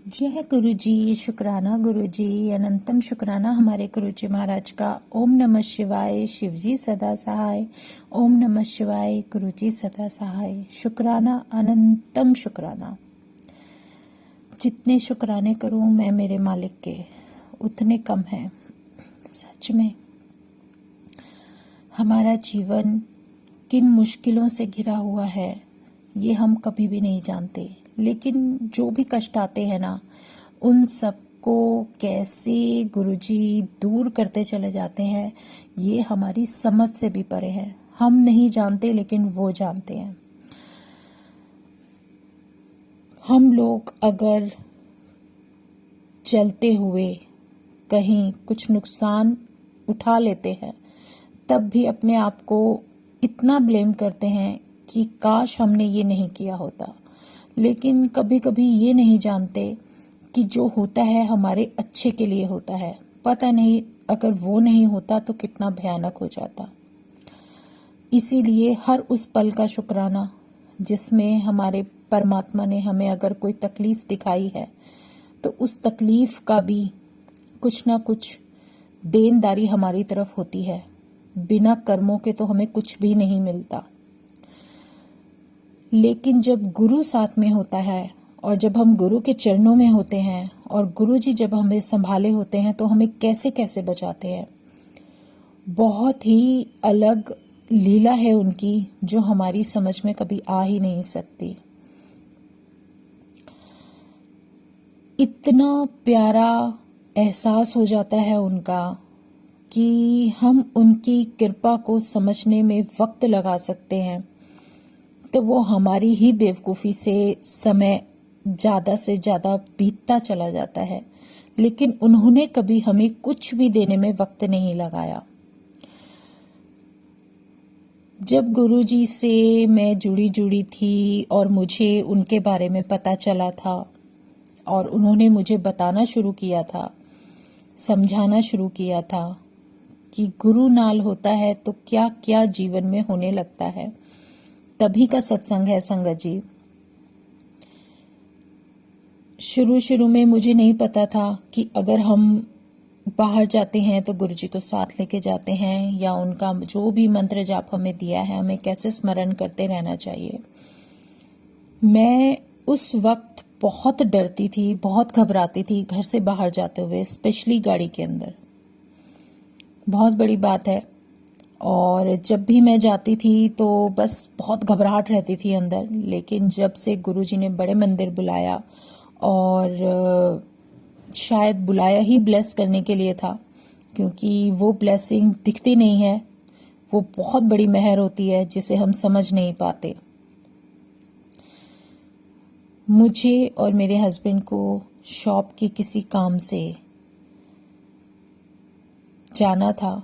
जय गुरु जी। शुक्राना गुरु जी। अनंतम शुक्राना हमारे गुरु जी महाराज का। ओम नमः शिवाय। शिव जी सदा सहाय। ओम नमः शिवाय। गुरु जी सदा सहाय। शुक्राना, अनंतम शुक्राना। जितने शुक्राने करूं मैं मेरे मालिक के उतने कम है। सच में हमारा जीवन किन मुश्किलों से घिरा हुआ है ये हम कभी भी नहीं जानते, लेकिन जो भी कष्ट आते हैं ना, उन सबको कैसे गुरुजी दूर करते चले जाते हैं ये हमारी समझ से भी परे है। हम नहीं जानते लेकिन वो जानते हैं। हम लोग अगर चलते हुए कहीं कुछ नुकसान उठा लेते हैं तब भी अपने आप को इतना ब्लेम करते हैं कि काश हमने ये नहीं किया होता, लेकिन कभी कभी ये नहीं जानते कि जो होता है हमारे अच्छे के लिए होता है। पता नहीं अगर वो नहीं होता तो कितना भयानक हो जाता। इसीलिए हर उस पल का शुक्राना जिसमें हमारे परमात्मा ने हमें अगर कोई तकलीफ दिखाई है तो उस तकलीफ का भी कुछ ना कुछ देनदारी हमारी तरफ होती है। बिना कर्मों के तो हमें कुछ भी नहीं मिलता, लेकिन जब गुरु साथ में होता है और जब हम गुरु के चरणों में होते हैं और गुरु जी जब हमें संभाले होते हैं तो हमें कैसे कैसे बचाते हैं। बहुत ही अलग लीला है उनकी जो हमारी समझ में कभी आ ही नहीं सकती। इतना प्यारा एहसास हो जाता है उनका कि हम उनकी कृपा को समझने में वक्त लगा सकते हैं, तो वो हमारी ही बेवकूफ़ी से समय ज़्यादा से ज़्यादा बीतता चला जाता है, लेकिन उन्होंने कभी हमें कुछ भी देने में वक्त नहीं लगाया। जब गुरुजी से मैं जुड़ी थी और मुझे उनके बारे में पता चला था और उन्होंने मुझे बताना शुरू किया था, समझाना शुरू किया था कि गुरु नाल होता है तो क्या क्या जीवन में होने लगता है, तभी का सत्संग है संगत जी। शुरू में मुझे नहीं पता था कि अगर हम बाहर जाते हैं तो गुरुजी को साथ लेके जाते हैं या उनका जो भी मंत्र जाप हमें दिया है हमें कैसे स्मरण करते रहना चाहिए। मैं उस वक्त बहुत डरती थी, बहुत घबराती थी घर से बाहर जाते हुए, स्पेशली गाड़ी के अंदर। बहुत बड़ी बात है। और जब भी मैं जाती थी तो बस बहुत घबराहट रहती थी अंदर, लेकिन जब से गुरुजी ने बड़े मंदिर बुलाया और शायद बुलाया ही ब्लेस करने के लिए था, क्योंकि वो ब्लेसिंग दिखती नहीं है, वो बहुत बड़ी मेहर होती है जिसे हम समझ नहीं पाते। मुझे और मेरे हस्बैंड को शॉप के किसी काम से जाना था,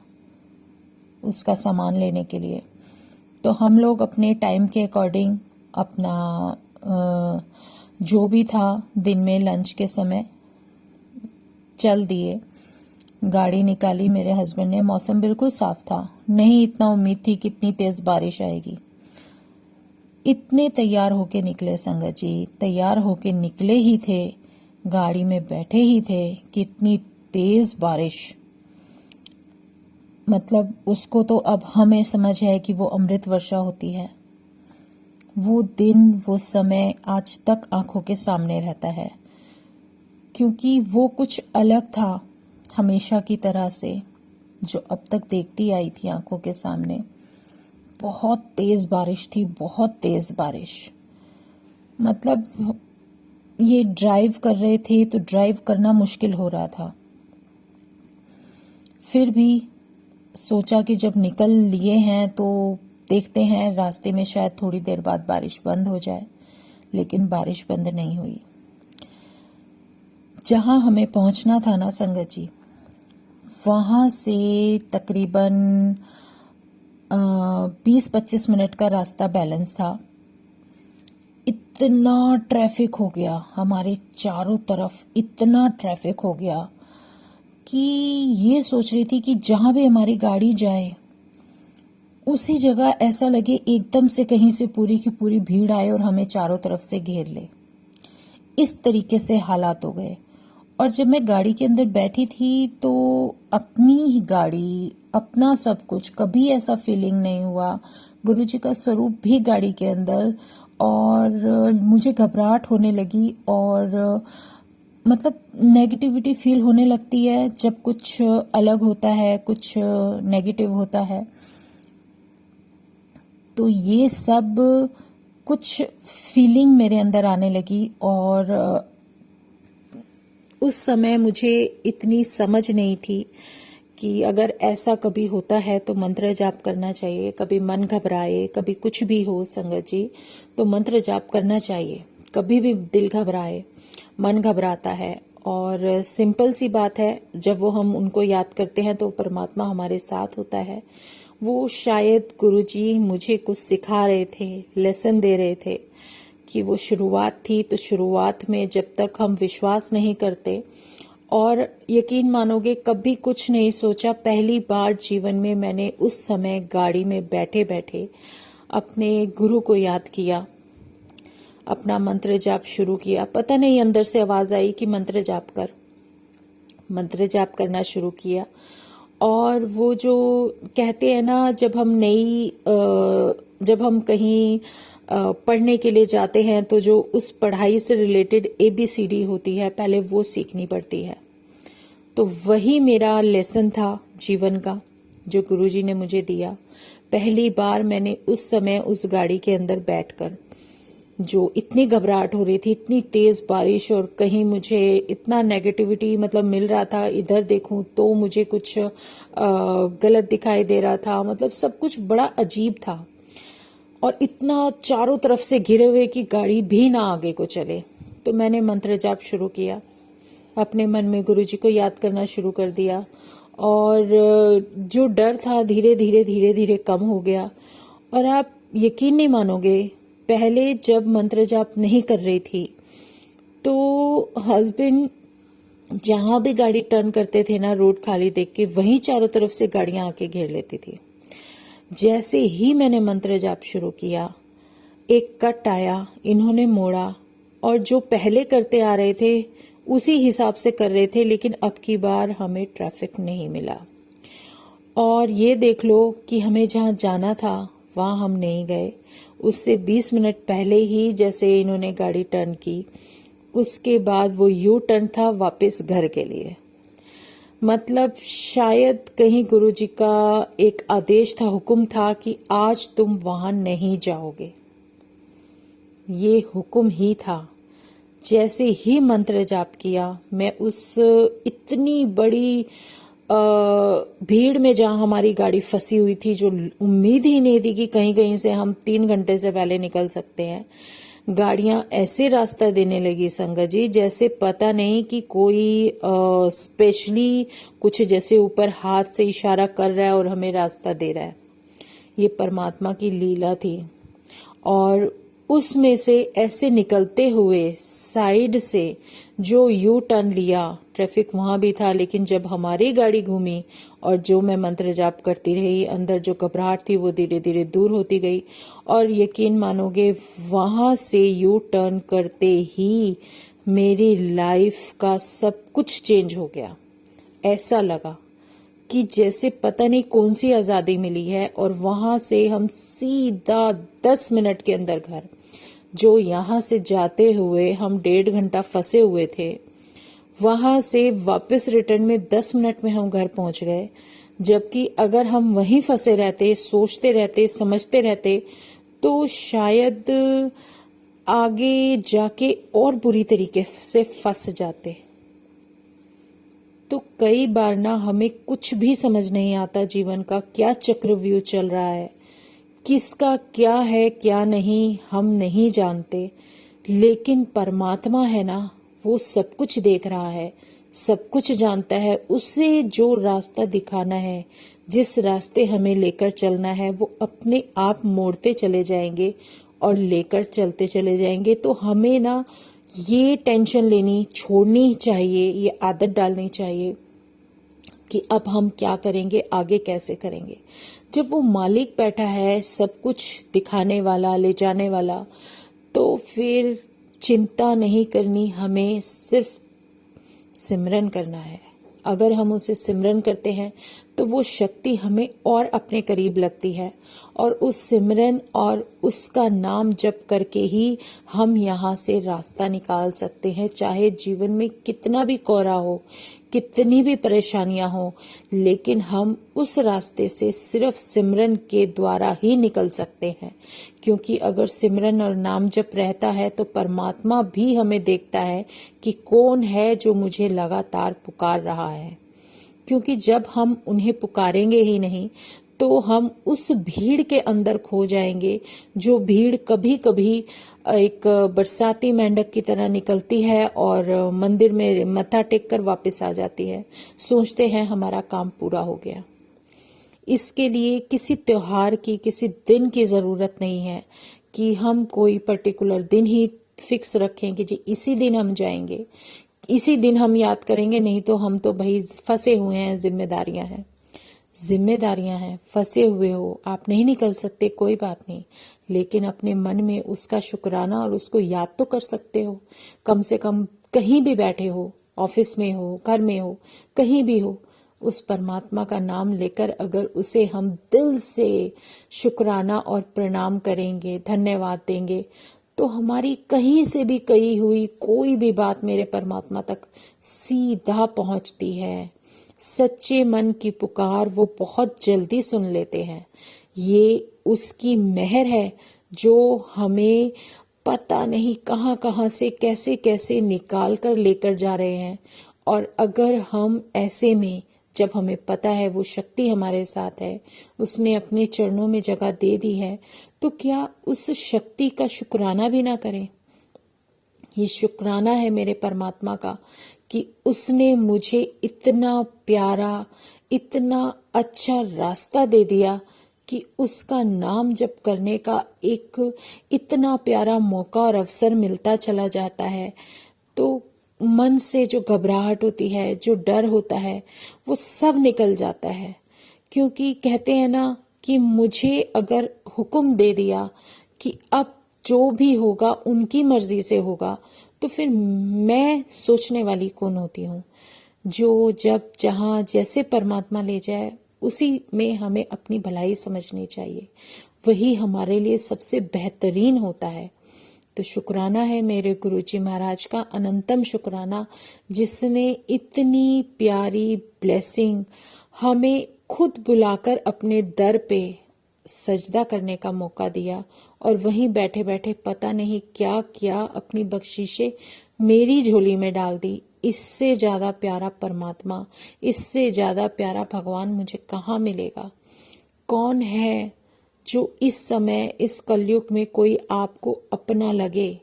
उसका सामान लेने के लिए। तो हम लोग अपने टाइम के अकॉर्डिंग अपना जो भी था दिन में लंच के समय चल दिए, गाड़ी निकाली मेरे हस्बैंड ने। मौसम बिल्कुल साफ था, नहीं इतना उम्मीद थी कि इतनी तेज बारिश आएगी। इतने तैयार होके निकले संगत जी, तैयार होके निकले ही थे, गाड़ी में बैठे ही थे कि इतनी तेज बारिश, मतलब उसको तो अब हमें समझ है कि वो अमृत वर्षा होती है। वो दिन, वो समय आज तक आंखों के सामने रहता है, क्योंकि वो कुछ अलग था हमेशा की तरह से जो अब तक देखती आई थी आंखों के सामने। बहुत तेज बारिश थी, बहुत तेज बारिश। मतलब ये ड्राइव कर रहे थे तो ड्राइव करना मुश्किल हो रहा था। फिर भी सोचा कि जब निकल लिए हैं तो देखते हैं, रास्ते में शायद थोड़ी देर बाद बारिश बंद हो जाए, लेकिन बारिश बंद नहीं हुई। जहां हमें पहुंचना था ना संगत जी, वहां से तकरीबन 20-25 मिनट का रास्ता बैलेंस था। इतना ट्रैफिक हो गया हमारे चारों तरफ, इतना ट्रैफिक हो गया कि ये सोच रही थी कि जहां भी हमारी गाड़ी जाए उसी जगह ऐसा लगे एकदम से कहीं से पूरी की पूरी भीड़ आए और हमें चारों तरफ से घेर ले। इस तरीके से हालात हो गए। और जब मैं गाड़ी के अंदर बैठी थी तो अपनी ही गाड़ी, अपना सब कुछ, कभी ऐसा फीलिंग नहीं हुआ। गुरुजी का स्वरूप भी गाड़ी के अंदर। और मुझे घबराहट होने लगी और मतलब नेगेटिविटी फील होने लगती है जब कुछ अलग होता है, कुछ नेगेटिव होता है। तो ये सब कुछ फीलिंग मेरे अंदर आने लगी। और उस समय मुझे इतनी समझ नहीं थी कि अगर ऐसा कभी होता है तो मंत्र जाप करना चाहिए। कभी मन घबराए, कभी कुछ भी हो संगत जी, तो मंत्र जाप करना चाहिए। कभी भी दिल घबराए, मन घबराता है, और सिंपल सी बात है, जब वो हम उनको याद करते हैं तो परमात्मा हमारे साथ होता है। वो शायद गुरुजी मुझे कुछ सिखा रहे थे, लेसन दे रहे थे कि वो शुरुआत थी। तो शुरुआत में जब तक हम विश्वास नहीं करते, और यकीन मानोगे कभी कुछ नहीं सोचा। पहली बार जीवन में मैंने उस समय गाड़ी में बैठे बैठे अपने गुरु को याद किया, अपना मंत्र जाप शुरू किया। पता नहीं अंदर से आवाज आई कि मंत्र जाप कर। मंत्र जाप करना शुरू किया। और वो जो कहते हैं ना, जब हम कहीं पढ़ने के लिए जाते हैं तो जो उस पढ़ाई से रिलेटेड ABCD होती है, पहले वो सीखनी पड़ती है। तो वही मेरा लेसन था जीवन का जो गुरुजी ने मुझे दिया। पहली बार मैंने उस समय उस गाड़ी के अंदर बैठकर, जो इतनी घबराहट हो रही थी, इतनी तेज बारिश, और कहीं मुझे इतना नेगेटिविटी मतलब मिल रहा था, इधर देखूं तो मुझे कुछ गलत दिखाई दे रहा था। मतलब सब कुछ बड़ा अजीब था, और इतना चारों तरफ से घिरे हुए कि गाड़ी भी ना आगे को चले। तो मैंने मंत्र जाप शुरू किया, अपने मन में गुरुजी को याद करना शुरू कर दिया। और जो डर था धीरे धीरे धीरे धीरे कम हो गया। और आप यकीन नहीं मानोगे, पहले जब मंत्र जाप नहीं कर रही थी तो हस्बैंड जहां भी गाड़ी टर्न करते थे ना, रोड खाली देख के वहीं चारों तरफ से गाड़ियां आके घेर लेती थी। जैसे ही मैंने मंत्र जाप शुरू किया, एक कट आया, इन्होंने मोड़ा, और जो पहले करते आ रहे थे उसी हिसाब से कर रहे थे, लेकिन अब की बार हमें ट्रैफिक नहीं मिला। और ये देख लो कि हमें जहाँ जाना था वहाँ हम नहीं गए। उससे 20 मिनट पहले ही जैसे इन्होंने गाड़ी टर्न की, उसके बाद वो यू टर्न था वापस घर के लिए। मतलब शायद कहीं गुरुजी का एक आदेश था, हुक्म था कि आज तुम वहां नहीं जाओगे। ये हुक्म ही था। जैसे ही मंत्र जाप किया, मैं उस इतनी बड़ी भीड़ में जहां हमारी गाड़ी फंसी हुई थी, जो उम्मीद ही नहीं थी कि कहीं कहीं से हम 3 घंटे से पहले निकल सकते हैं, गाड़ियां ऐसे रास्ता देने लगी संगत जी, जैसे पता नहीं कि कोई स्पेशली कुछ जैसे ऊपर हाथ से इशारा कर रहा है और हमें रास्ता दे रहा है। ये परमात्मा की लीला थी। और उसमें से ऐसे निकलते हुए साइड से जो यू टर्न लिया, ट्रैफिक वहां भी था, लेकिन जब हमारी गाड़ी घूमी और जो मैं मंत्र जाप करती रही, अंदर जो घबराहट थी वो धीरे धीरे दूर होती गई। और यकीन मानोगे, वहां से यू टर्न करते ही मेरी लाइफ का सब कुछ चेंज हो गया। ऐसा लगा कि जैसे पता नहीं कौन सी आजादी मिली है। और वहां से हम सीधा 10 मिनट के अंदर घर, जो यहां से जाते हुए हम 1.5 घंटा फंसे हुए थे, वहां से वापस रिटर्न में 10 मिनट में हम घर पहुंच गए। जबकि अगर हम वहीं फंसे रहते, सोचते रहते, समझते रहते, तो शायद आगे जाके और बुरी तरीके से फंस जाते। तो कई बार ना हमें कुछ भी समझ नहीं आता, जीवन का क्या चक्रव्यूह चल रहा है, किसका क्या है क्या नहीं, हम नहीं जानते। लेकिन परमात्मा है ना, वो सब कुछ देख रहा है, सब कुछ जानता है। उसे जो रास्ता दिखाना है, जिस रास्ते हमें लेकर चलना है, वो अपने आप मोड़ते चले जाएंगे और लेकर चलते चले जाएंगे। तो हमें ना ये टेंशन लेनी छोड़नी चाहिए, ये आदत डालनी चाहिए कि अब हम क्या करेंगे, आगे कैसे करेंगे। जब वो मालिक बैठा है सब कुछ दिखाने वाला, ले जाने वाला, तो फिर चिंता नहीं करनी, हमें सिर्फ सिमरन करना है। अगर हम उसे सिमरन करते हैं तो वो शक्ति हमें और अपने करीब लगती है, और उस सिमरन और उसका नाम जप करके ही हम यहाँ से रास्ता निकाल सकते हैं। चाहे जीवन में कितना भी कोहरा हो, कितनी भी परेशानियां हो, लेकिन हम उस रास्ते से सिर्फ सिमरन के द्वारा ही निकल सकते हैं। क्योंकि अगर सिमरन और नाम जप रहता है तो परमात्मा भी हमें देखता है कि कौन है जो मुझे लगातार पुकार रहा है। क्योंकि जब हम उन्हें पुकारेंगे ही नहीं तो हम उस भीड़ के अंदर खो जाएंगे, जो भीड़ कभी कभी एक बरसाती मेंढक की तरह निकलती है और मंदिर में मत्था टेक कर वापस आ जाती है। सोचते हैं हमारा काम पूरा हो गया। इसके लिए किसी त्योहार की, किसी दिन की ज़रूरत नहीं है कि हम कोई पर्टिकुलर दिन ही फिक्स रखें कि जी इसी दिन हम जाएंगे, इसी दिन हम याद करेंगे। नहीं तो हम तो भाई फंसे हुए हैं, जिम्मेदारियां हैं, जिम्मेदारियां हैं। फंसे हुए हो, आप नहीं निकल सकते, कोई बात नहीं, लेकिन अपने मन में उसका शुक्राना और उसको याद तो कर सकते हो। कम से कम कहीं भी बैठे हो, ऑफिस में हो, घर में हो, कहीं भी हो, उस परमात्मा का नाम लेकर अगर उसे हम दिल से शुक्राना और प्रणाम करेंगे, धन्यवाद देंगे, तो हमारी कहीं से भी कही हुई कोई भी बात मेरे परमात्मा तक सीधा पहुंचती है। सच्चे मन की पुकार वो बहुत जल्दी सुन लेते हैं। ये उसकी मेहर है जो हमें पता नहीं कहां कहां से कैसे कैसे निकाल कर लेकर जा रहे हैं। और अगर हम ऐसे में, जब हमें पता है वो शक्ति हमारे साथ है, उसने अपने चरणों में जगह दे दी है, तो क्या उस शक्ति का शुक्राना भी ना करें। ये शुक्राना है मेरे परमात्मा का कि उसने मुझे इतना प्यारा, इतना अच्छा रास्ता दे दिया कि उसका नाम जप करने का एक इतना प्यारा मौका और अवसर मिलता चला जाता है। तो मन से जो घबराहट होती है, जो डर होता है, वो सब निकल जाता है। क्योंकि कहते हैं ना कि मुझे अगर हुक्म दे दिया कि अब जो भी होगा उनकी मर्जी से होगा, तो फिर मैं सोचने वाली कौन होती हूँ। जो जब जहाँ जैसे परमात्मा ले जाए उसी में हमें अपनी भलाई समझनी चाहिए, वही हमारे लिए सबसे बेहतरीन होता है। तो शुक्राना है मेरे गुरुजी महाराज का, अनंतम शुक्राना, जिसने इतनी प्यारी ब्लेसिंग हमें खुद बुलाकर अपने दर पे सजदा करने का मौका दिया, और वहीं बैठे बैठे पता नहीं क्या क्या अपनी बख्शीशें मेरी झोली में डाल दी। इससे ज्यादा प्यारा परमात्मा, इससे ज्यादा प्यारा भगवान मुझे कहाँ मिलेगा। कौन है जो इस समय इस कलयुग में कोई आपको अपना लगे,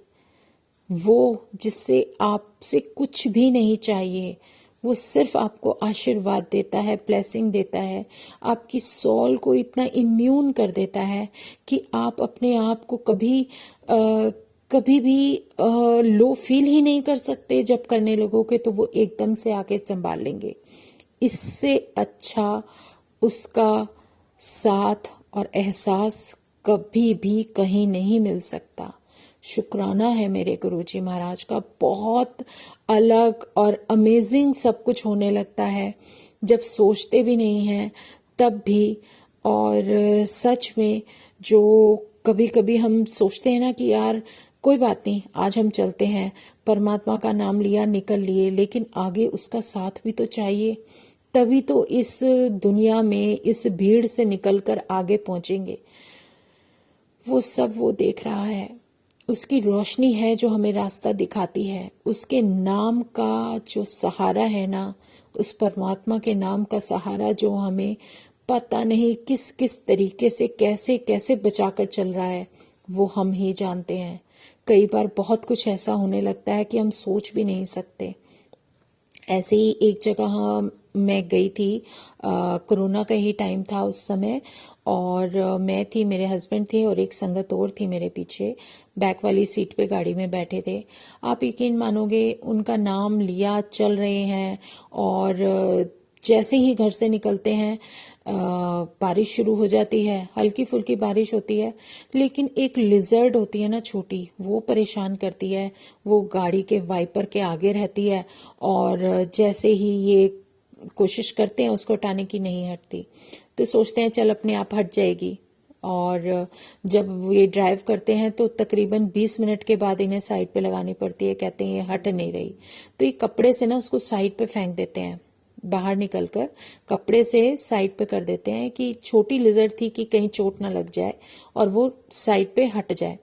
वो जिससे आपसे कुछ भी नहीं चाहिए, वो सिर्फ आपको आशीर्वाद देता है, ब्लेसिंग देता है, आपकी सोल को इतना इम्यून कर देता है कि आप अपने आप को कभी भी लो फील ही नहीं कर सकते। जब करने लगोगे तो वो एकदम से आके संभाल लेंगे। इससे अच्छा उसका साथ और एहसास कभी भी कहीं नहीं मिल सकता। शुक्राना है मेरे गुरुजी महाराज का। बहुत अलग और अमेजिंग सब कुछ होने लगता है जब सोचते भी नहीं हैं तब भी। और सच में जो कभी कभी हम सोचते हैं ना कि यार कोई बात नहीं, आज हम चलते हैं, परमात्मा का नाम लिया, निकल लिए, लेकिन आगे उसका साथ भी तो चाहिए, तभी तो इस दुनिया में इस भीड़ से निकलकर आगे पहुंचेंगे। वो सब वो देख रहा है, उसकी रोशनी है जो हमें रास्ता दिखाती है। उसके नाम का जो सहारा है ना, उस परमात्मा के नाम का सहारा जो हमें पता नहीं किस किस तरीके से कैसे कैसे बचाकर चल रहा है, वो हम ही जानते हैं। कई बार बहुत कुछ ऐसा होने लगता है कि हम सोच भी नहीं सकते। ऐसे ही एक जगह मैं गई थी, कोरोना का ही टाइम था उस समय, और मैं थी, मेरे हस्बैंड थे और एक संगत और थी मेरे पीछे, बैक वाली सीट पे गाड़ी में बैठे थे। आप यकीन मानोगे, उनका नाम लिया, चल रहे हैं, और जैसे ही घर से निकलते हैं बारिश शुरू हो जाती है, हल्की फुल्की बारिश होती है, लेकिन एक लिजर्ड होती है ना छोटी, वो परेशान करती है। वो गाड़ी के वाइपर के आगे रहती है और जैसे ही ये कोशिश करते हैं उसको हटाने की, नहीं हटती। तो सोचते हैं चल अपने आप हट जाएगी। और जब ये ड्राइव करते हैं तो तकरीबन 20 मिनट के बाद इन्हें साइड पे लगानी पड़ती है। कहते हैं ये हट नहीं रही, तो ये कपड़े से ना उसको साइड पे फेंक देते हैं, बाहर निकलकर कपड़े से साइड पे कर देते हैं कि छोटी लिजर्ड थी कि कहीं चोट ना लग जाए और वो साइड पे हट जाए।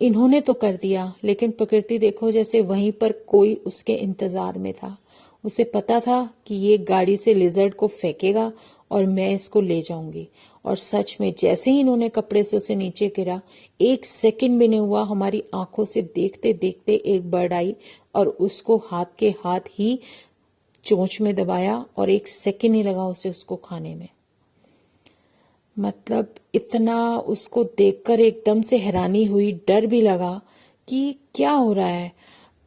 इन्होंने तो कर दिया, लेकिन प्रकृति देखो जैसे वहीं पर कोई उसके इंतजार में था। उसे पता था कि ये गाड़ी से लिजर्ड को फेंकेगा और मैं इसको ले जाऊंगी। और सच में जैसे ही इन्होंने कपड़े से उसे नीचे गिरा, 1 सेकंड भी नहीं हुआ, हमारी आंखों से देखते देखते एक बर्ड आई और उसको हाथ के हाथ ही चोंच में दबाया और 1 सेकंड नहीं लगा उसे उसको खाने में। मतलब इतना उसको देखकर एकदम से हैरानी हुई, डर भी लगा कि क्या हो रहा है,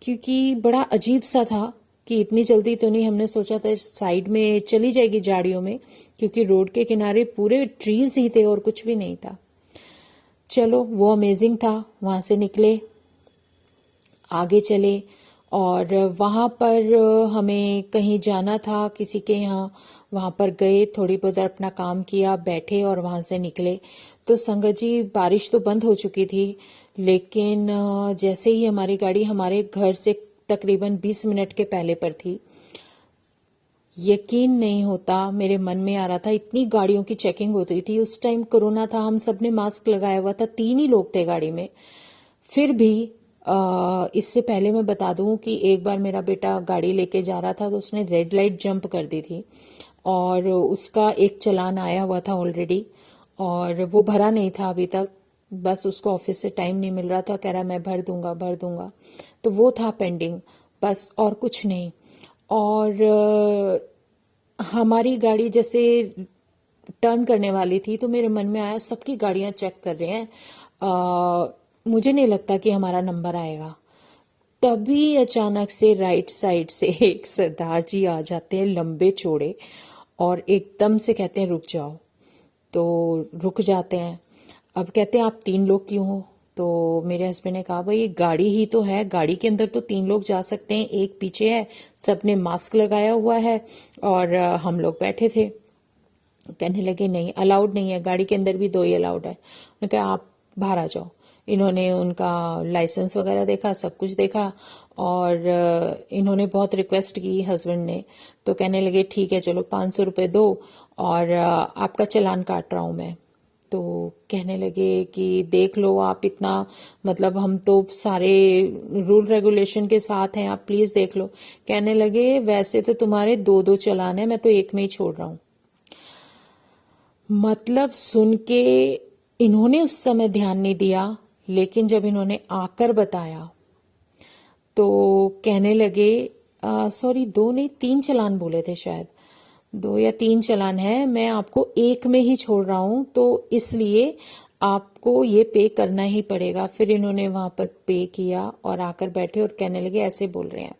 क्योंकि बड़ा अजीब सा था कि इतनी जल्दी तो नहीं। हमने सोचा था साइड में चली जाएगी झाड़ियों में, क्योंकि रोड के किनारे पूरे ट्रीज ही थे और कुछ भी नहीं था। चलो वो अमेजिंग था। वहां से निकले, आगे चले और वहाँ पर हमें कहीं जाना था किसी के यहाँ। वहाँ पर गए, थोड़ी बहुत अपना काम किया, बैठे और वहाँ से निकले। तो संगत जी बारिश तो बंद हो चुकी थी, लेकिन जैसे ही हमारी गाड़ी हमारे घर से तकरीबन 20 मिनट के पहले पर थी, यकीन नहीं होता, मेरे मन में आ रहा था, इतनी गाड़ियों की चेकिंग होती थी। उस टाइम कोरोना था, हम सब ने मास्क लगाया हुआ था, 3 ही लोग थे गाड़ी में। फिर भी इससे पहले मैं बता दूं कि एक बार मेरा बेटा गाड़ी लेके जा रहा था तो उसने रेड लाइट जंप कर दी थी और उसका एक चालान आया हुआ था ऑलरेडी और वो भरा नहीं था अभी तक। बस उसको ऑफिस से टाइम नहीं मिल रहा था, कह रहा मैं भर दूंगा भर दूंगा, तो वो था पेंडिंग, बस और कुछ नहीं। और हमारी गाड़ी जैसे टर्न करने वाली थी तो मेरे मन में आया सबकी गाड़ियां चेक कर रहे हैं, मुझे नहीं लगता कि हमारा नंबर आएगा। तभी अचानक से राइट साइड से एक सरदार जी आ जाते हैं, लंबे चौड़े, और एकदम से कहते हैं रुक जाओ। तो रुक जाते हैं। अब कहते हैं आप 3 लोग क्यों हो? तो मेरे हस्बैंड ने कहा भाई ये गाड़ी ही तो है, गाड़ी के अंदर तो 3 लोग जा सकते हैं, एक पीछे है, सबने मास्क लगाया हुआ है और हम लोग बैठे थे। कहने लगे नहीं अलाउड नहीं है, गाड़ी के अंदर भी 2 ही अलाउड है। उन्होंने कहा आप बाहर आ जाओ। इन्होंने उनका लाइसेंस वगैरह देखा, सब कुछ देखा और इन्होंने बहुत रिक्वेस्ट की हस्बैंड ने, तो कहने लगे ठीक है चलो 500 रुपये दो और आपका चालान काट रहा हूँ मैं। तो कहने लगे कि देख लो आप इतना, मतलब हम तो सारे रूल रेगुलेशन के साथ हैं, आप प्लीज देख लो। कहने लगे वैसे तो तुम्हारे 2-2 चालान है, मैं तो एक में ही छोड़ रहा हूँ। मतलब सुन के इन्होंने उस समय ध्यान नहीं दिया, लेकिन जब इन्होंने आकर बताया तो कहने लगे सॉरी 2 नहीं 3 चालान बोले थे शायद, 2 या 3 चालान है, मैं आपको एक में ही छोड़ रहा हूं, तो इसलिए आपको ये पे करना ही पड़ेगा। फिर इन्होंने वहां पर पे किया और आकर बैठे और कहने लगे ऐसे बोल रहे हैं।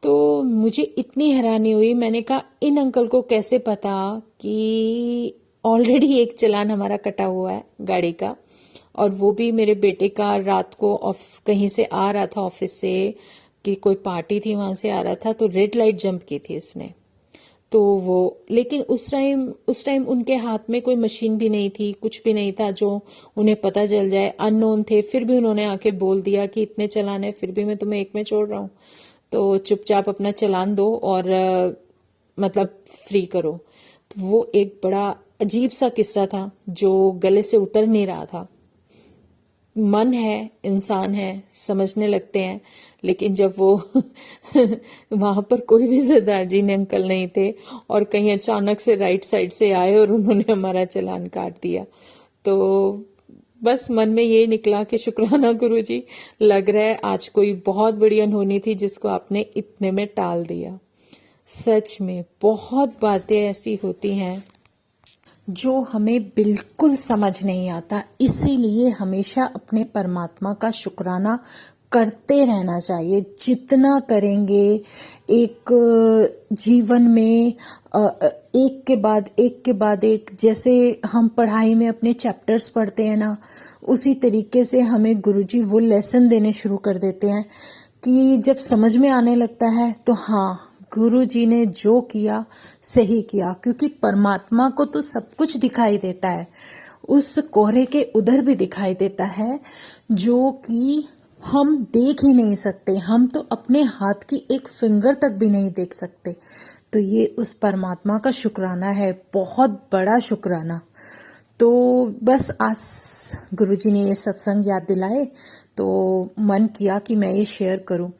तो मुझे इतनी हैरानी हुई, मैंने कहा इन अंकल को कैसे पता कि ऑलरेडी एक चालान हमारा कटा हुआ है गाड़ी का, और वो भी मेरे बेटे का रात को कहीं से आ रहा था ऑफिस से, कि कोई पार्टी थी वहां से आ रहा था, तो रेड लाइट जंप की थी इसने। तो वो, लेकिन उस टाइम उनके हाथ में कोई मशीन भी नहीं थी, कुछ भी नहीं था जो उन्हें पता चल जाए, अननोन थे, फिर भी उन्होंने आके बोल दिया कि इतने चालान है फिर भी मैं तुम्हें एक में छोड़ रहा हूँ, तो चुपचाप अपना चालान दो और मतलब फ्री करो। तो वो एक बड़ा अजीब सा किस्सा था जो गले से उतर नहीं रहा था। मन है, इंसान है, समझने लगते हैं, लेकिन जब वो वहां पर कोई भी सरदार जी ने अंकल नहीं थे और कहीं अचानक से राइट साइड से आए और उन्होंने हमारा चालान काट दिया, तो बस मन में ये निकला कि शुक्राना गुरु जी, लग रहा है आज कोई बहुत बड़ी अनहोनी थी जिसको आपने इतने में टाल दिया। सच में बहुत बातें ऐसी होती हैं जो हमें बिल्कुल समझ नहीं आता, इसीलिए हमेशा अपने परमात्मा का शुक्राना करते रहना चाहिए। जितना करेंगे एक जीवन में एक के बाद एक, जैसे हम पढ़ाई में अपने चैप्टर्स पढ़ते हैं ना, उसी तरीके से हमें गुरुजी वो लेसन देने शुरू कर देते हैं कि जब समझ में आने लगता है तो हाँ, गुरुजी ने जो किया सही किया, क्योंकि परमात्मा को तो सब कुछ दिखाई देता है, उस कोहरे के उधर भी दिखाई देता है जो कि हम देख ही नहीं सकते। हम तो अपने हाथ की एक फिंगर तक भी नहीं देख सकते। तो ये उस परमात्मा का शुक्राना है, बहुत बड़ा शुक्राना। तो बस आज गुरुजी ने ये सत्संग याद दिलाए तो मन किया कि मैं ये शेयर करूं।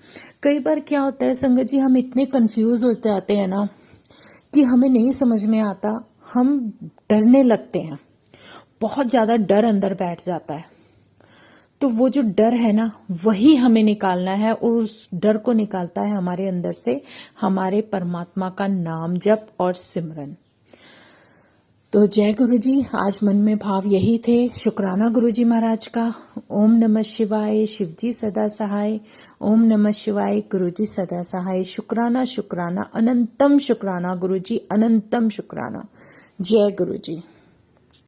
कई बार क्या होता है संगत जी, हम इतने कंफ्यूज हो जाते हैं ना कि हमें नहीं समझ में आता, हम डरने लगते हैं, बहुत ज्यादा डर अंदर बैठ जाता है। तो वो जो डर है ना, वही हमें निकालना है, और उस डर को निकालता है हमारे अंदर से हमारे परमात्मा का नाम जप और सिमरन। तो जय गुरुजी। आज मन में भाव यही थे। शुक्राना गुरुजी महाराज का। ओम नमः शिवाय। शिवजी सदा सहाय। ओम नमः शिवाय। गुरुजी सदा सहाय। शुक्राना शुक्राना, अनंतम शुक्राना गुरुजी, अनंतम शुक्राना। जय गुरुजी।